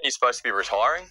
you supposed to be retiring?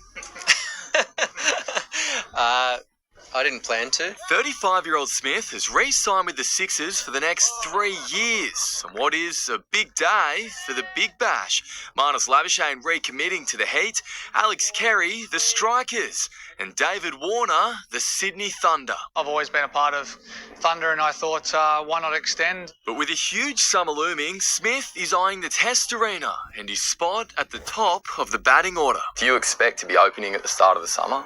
I didn't plan to. 35-year-old Smith has re-signed with the Sixers for the next 3 years. And what is a big day for the Big Bash? Marnus Labuschagne recommitting to the Heat, Alex Carey, the Strikers, and David Warner, the Sydney Thunder. I've always been a part of Thunder and I thought, why not extend? But with a huge summer looming, Smith is eyeing the Test Arena and his spot at the top of the batting order. Do you expect to be opening at the start of the summer?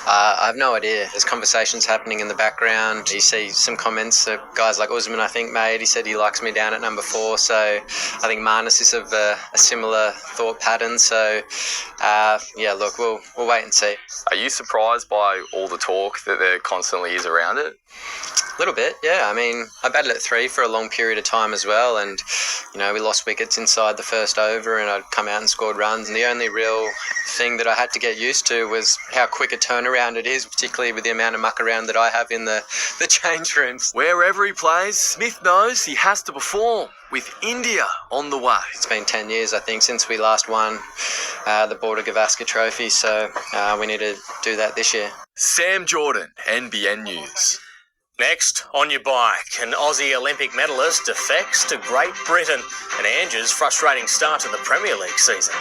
I have no idea. There's conversations happening in the background. You see some comments that guys like Usman, I think, made. He said he likes me down at number 4. So I think Marnus is of a similar thought pattern. So, yeah, look, we'll wait and see. Are you surprised by all the talk that there constantly is around it? A little bit, yeah. I mean, I batted at 3 for a long period of time as well. And, you know, we lost wickets inside the first over and I'd come out and scored runs. And the only real thing that I had to get used to was how quick a turnaround it is, particularly with the amount of muck around that I have in the change rooms. Wherever he plays, Smith knows he has to perform, with India on the way. It's been 10 years, I think, since we last won the Border Gavaskar Trophy, so we need to do that this year. Sam Jordan, NBN News. Next, on your bike, an Aussie Olympic medalist defects to Great Britain and Andrew's frustrating start to the Premier League season.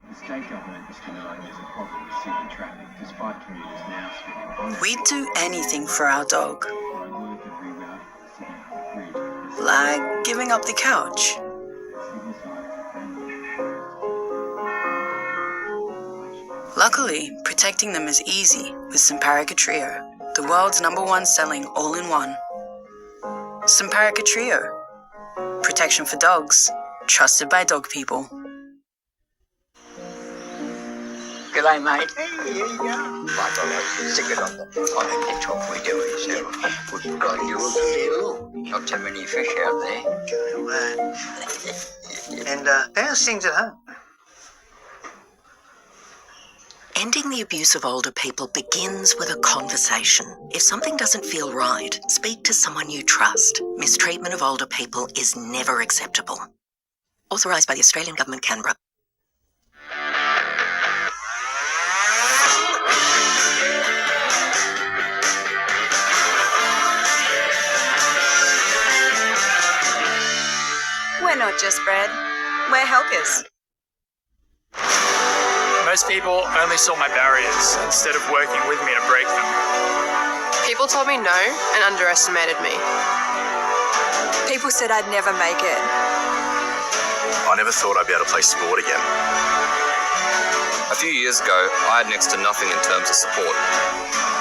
The state government is denying there's a problem with city traffic, despite commuters now spending on We'd do anything for our dog. Like giving up the couch. Luckily, protecting them is easy with Simparica Trio, the world's #1 selling all-in-one. Simparica Trio. Protection for dogs, trusted by dog people. Good day, mate. Hey, here you go. Right, all right. Stick it on the top we do it, so we've got yours too. Not too many fish out there. And how's things at home? Ending the abuse of older people begins with a conversation. If something doesn't feel right, speak to someone you trust. Mistreatment of older people is never acceptable. Authorised by the Australian Government, Canberra. We're not just bread, we're helpers. Most people only saw my barriers instead of working with me to break them. People told me no and underestimated me. People said I'd never make it. I never thought I'd be able to play sport again. A few years ago, I had next to nothing in terms of support.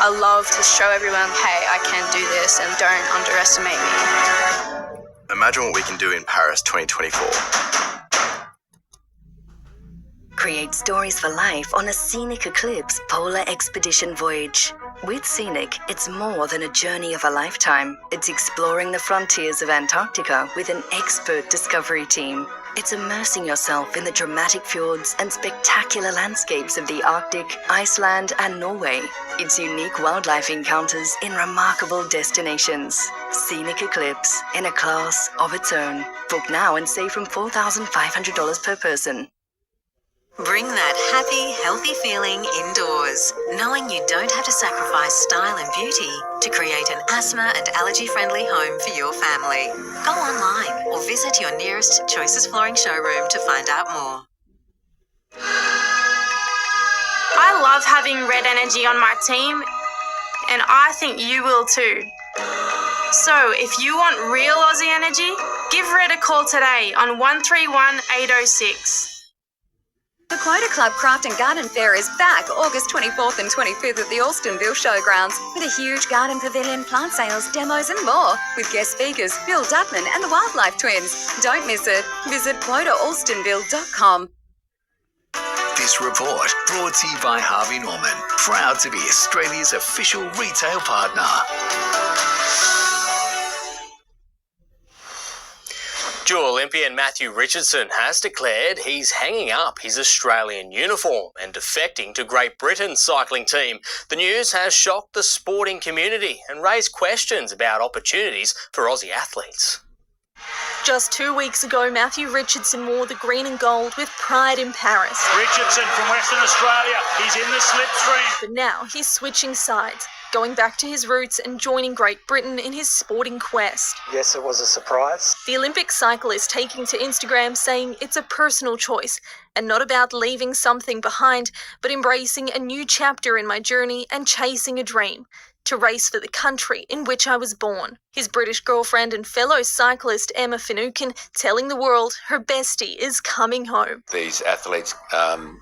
I love to show everyone, hey, I can do this and don't underestimate me. Imagine what we can do in Paris 2024. Create stories for life on a scenic eclipse polar expedition voyage. With Scenic, it's more than a journey of a lifetime. It's exploring the frontiers of Antarctica with an expert discovery team. It's immersing yourself in the dramatic fjords and spectacular landscapes of the Arctic, Iceland, and Norway. It's unique wildlife encounters in remarkable destinations. Scenic Eclipse, in a class of its own. Book now and save from $4,500 per person. Bring that happy, healthy feeling indoors, knowing you don't have to sacrifice style and beauty to create an asthma and allergy-friendly home for your family. Go online or visit your nearest Choices Flooring showroom to find out more. I love having red energy on my team, and I think you will too. So if you want real Aussie energy, give Red a call today on 131 806. The Quota Club Craft and Garden Fair is back August 24th and 25th at the Alstonville Showgrounds with a huge garden pavilion, plant sales, demos and more with guest speakers Bill Dutman and the Wildlife Twins. Don't miss it. Visit quotaalstonville.com. This report brought to you by Harvey Norman, proud to be Australia's official retail partner. Dual Olympian Matthew Richardson has declared he's hanging up his Australian uniform and defecting to Great Britain's cycling team. The news has shocked the sporting community and raised questions about opportunities for Aussie athletes. Just 2 weeks ago, Matthew Richardson wore the green and gold with pride in Paris. Richardson from Western Australia, he's in the slipstream. But now he's switching sides, going back to his roots and joining Great Britain in his sporting quest. Yes, it was a surprise. The Olympic cyclist taking to Instagram saying it's a personal choice and not about leaving something behind, but embracing a new chapter in my journey and chasing a dream. To race for the country in which I was born. His British girlfriend and fellow cyclist Emma Finucane telling the world her bestie is coming home. These athletes,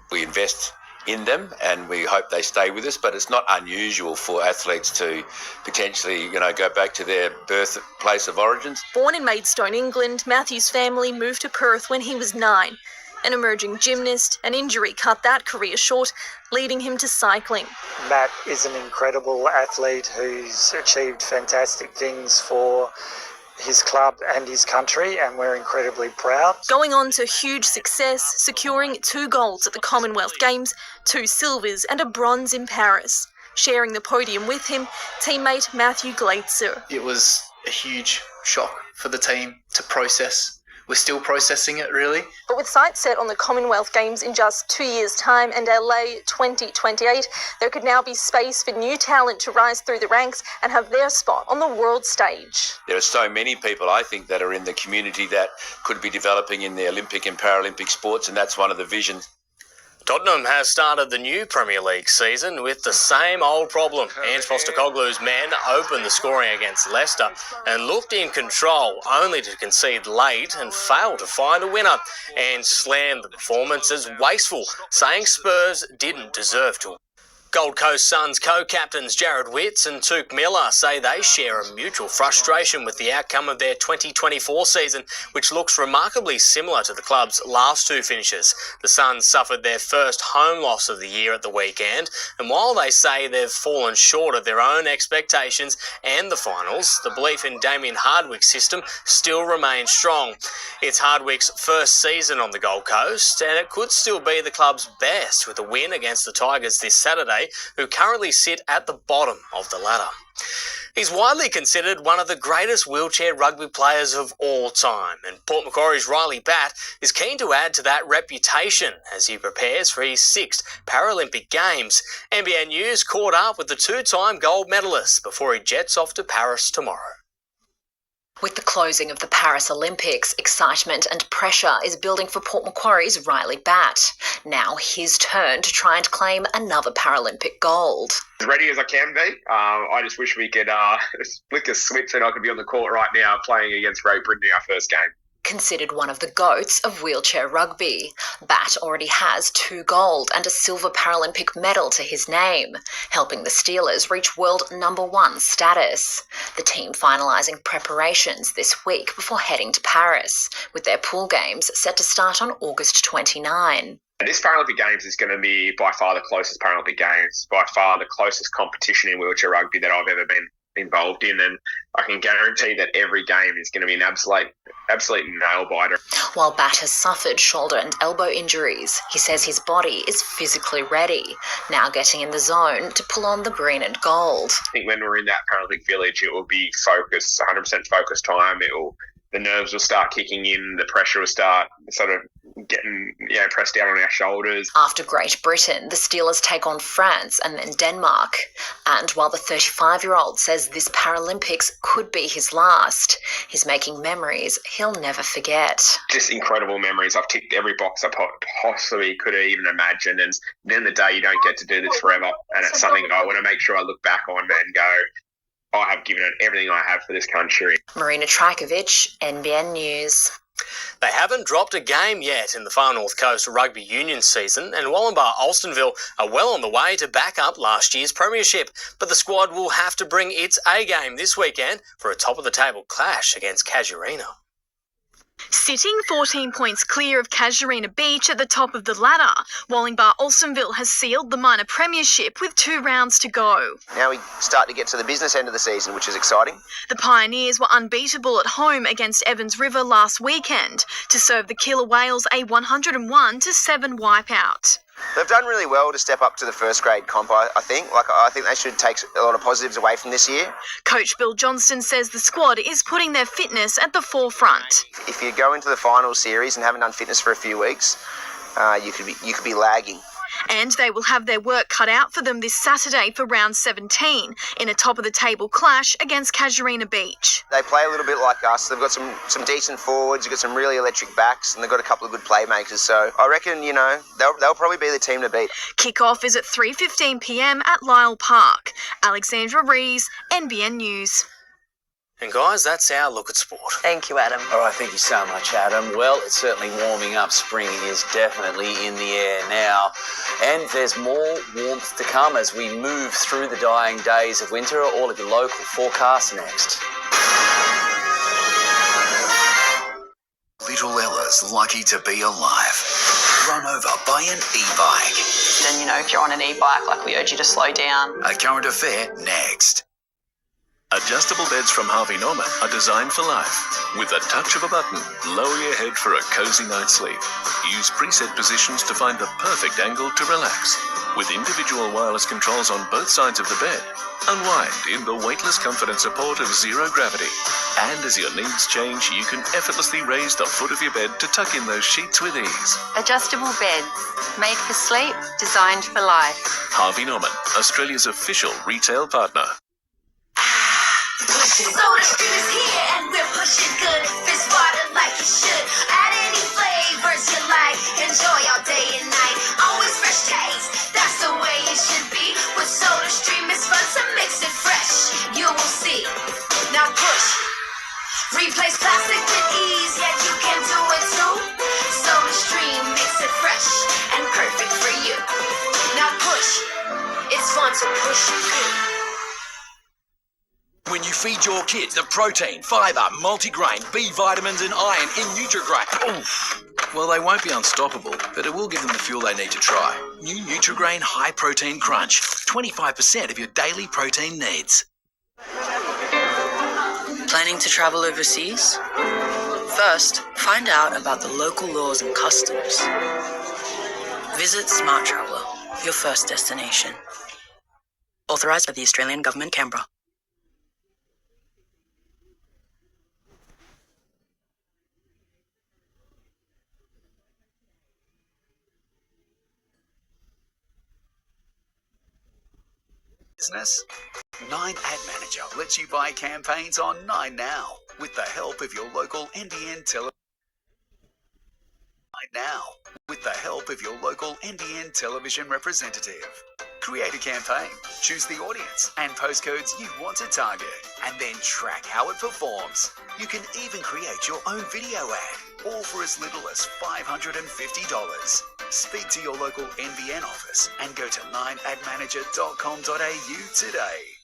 we invest in them and we hope they stay with us, but it's not unusual for athletes to potentially, go back to their birthplace of origins. Born in Maidstone, England, Matthew's family moved to Perth when he was 9. An emerging gymnast, an injury cut that career short, leading him to cycling. Matt is an incredible athlete who's achieved fantastic things for his club and his country, and we're incredibly proud. Going on to huge success, securing 2 golds at the Commonwealth Games, 2 silvers and a bronze in Paris. Sharing the podium with him, teammate Matthew Glaetzer. It was a huge shock for the team to process. We're still processing it, really. But with sights set on the Commonwealth Games in just 2 years' time and LA 2028, there could now be space for new talent to rise through the ranks and have their spot on the world stage. There are so many people, I think, that are in the community that could be developing in the Olympic and Paralympic sports, and that's one of the visions. Tottenham has started the new Premier League season with the same old problem. Ange Postecoglou's men opened the scoring against Leicester and looked in control, only to concede late and fail to find a winner, and slammed the performance as wasteful, saying Spurs didn't deserve to. Gold Coast Suns co-captains Jared Witts and Tuke Miller say they share a mutual frustration with the outcome of their 2024 season, which looks remarkably similar to the club's last 2 finishes. The Suns suffered their first home loss of the year at the weekend, and while they say they've fallen short of their own expectations and the finals, the belief in Damien Hardwick's system still remains strong. It's Hardwick's first season on the Gold Coast, and it could still be the club's best with a win against the Tigers this Saturday, who currently sit at the bottom of the ladder. He's widely considered one of the greatest wheelchair rugby players of all time, and Port Macquarie's Riley Batt is keen to add to that reputation as he prepares for his 6th Paralympic Games. NBN News caught up with the 2-time gold medalist before he jets off to Paris tomorrow. With the closing of the Paris Olympics, excitement and pressure is building for Port Macquarie's Riley Batt. Now his turn to try and claim another Paralympic gold. As ready as I can be. I just wish we could flick a switch and I could be on the court right now playing against Great Britain in our first game. Considered one of the GOATs of wheelchair rugby, Batt already has 2 gold and a silver Paralympic medal to his name, helping the Steelers reach world #1 status. The team finalising preparations this week before heading to Paris, with their pool games set to start on August 29. This Paralympic Games is going to be by far the closest Paralympic Games, by far the closest competition in wheelchair rugby that I've ever been involved in, and I can guarantee that every game is going to be an absolute nail-biter. While Batt has suffered shoulder and elbow injuries, he says his body is physically ready, now getting in the zone to pull on the green and gold. I think when we're in that Paralympic village, it will be focused, 100% focused time. The nerves will start kicking in, the pressure will start sort of getting pressed down on our shoulders. After Great Britain, the Steelers take on France and then Denmark. And while the 35-year-old says this Paralympics could be his last, he's making memories he'll never forget. Just incredible memories. I've ticked every box I possibly could have even imagined. And at the end of the day, you don't get to do this forever. And it's something I want to make sure I look back on and go, I have given it everything I have for this country. Marina Trajkovic, NBN News. They haven't dropped a game yet in the Far North Coast Rugby Union season, and Wallenbar Alstonville are well on the way to back up last year's premiership. But the squad will have to bring its A-game this weekend for a top-of-the-table clash against Casuarina. Sitting 14 points clear of Casuarina Beach at the top of the ladder, Wallenbar Alstonville has sealed the minor premiership with 2 rounds to go. Now we start to get to the business end of the season, which is exciting. The Pioneers were unbeatable at home against Evans River last weekend to serve the Killer Whales a 101-7 wipeout. They've done really well to step up to the first grade comp, I think. I think they should take a lot of positives away from this year. Coach Bill Johnston says the squad is putting their fitness at the forefront. If you go into the final series and haven't done fitness for a few weeks, you could be lagging. And they will have their work cut out for them this Saturday for round 17 in a top-of-the-table clash against Casuarina Beach. They play a little bit like us. They've got some decent forwards, you've got some really electric backs, and they've got a couple of good playmakers. So I reckon, they'll probably be the team to beat. Kick-off is at 3:15 p.m. at Lyle Park. Alexandra Rees, NBN News. And guys, that's our look at sport. Thank you, Adam. All right, thank you so much, Adam. Well, it's certainly warming up. Spring is definitely in the air now. And there's more warmth to come as we move through the dying days of winter. All of your local forecasts next. Little Ella's lucky to be alive. Run over by an e-bike. Then, if you're on an e-bike, we urge you to slow down. A current affair next. Adjustable beds from Harvey Norman are designed for life. With a touch of a button, lower your head for a cozy night's sleep. Use preset positions to find the perfect angle to relax. With individual wireless controls on both sides of the bed, unwind in the weightless comfort and support of zero gravity. And as your needs change, you can effortlessly raise the foot of your bed to tuck in those sheets with ease. Adjustable beds, made for sleep, designed for life. Harvey Norman, Australia's official retail partner. Soda Stream is here and we're pushing good. Fizz water like you should. Add any flavors you like. Enjoy all day and night. Always fresh taste. That's the way it should be. With Soda Stream, it's fun to mix it fresh. You will see. Now push. Replace plastic with ease. Yeah, you can do it too. Soda Stream makes it fresh and perfect for you. Now push. It's fun to push you. When you feed your kids the protein, fibre, multigrain, B vitamins and iron in Nutrigrain. Oof. Well, they won't be unstoppable, but it will give them the fuel they need to try. New Nutrigrain High Protein Crunch. 25% of your daily protein needs. Planning to travel overseas? First, find out about the local laws and customs. Visit Smart Traveller, your first destination. Authorised by the Australian Government, Canberra. Business? 9 Ad Manager lets you buy campaigns on 9 Now with the help of your local NBN television representative. Create a campaign, choose the audience and postcodes you want to target, and then track how it performs. You can even create your own video ad, all for as little as $550. Speak to your local NBN office and go to 9admanager.com.au today.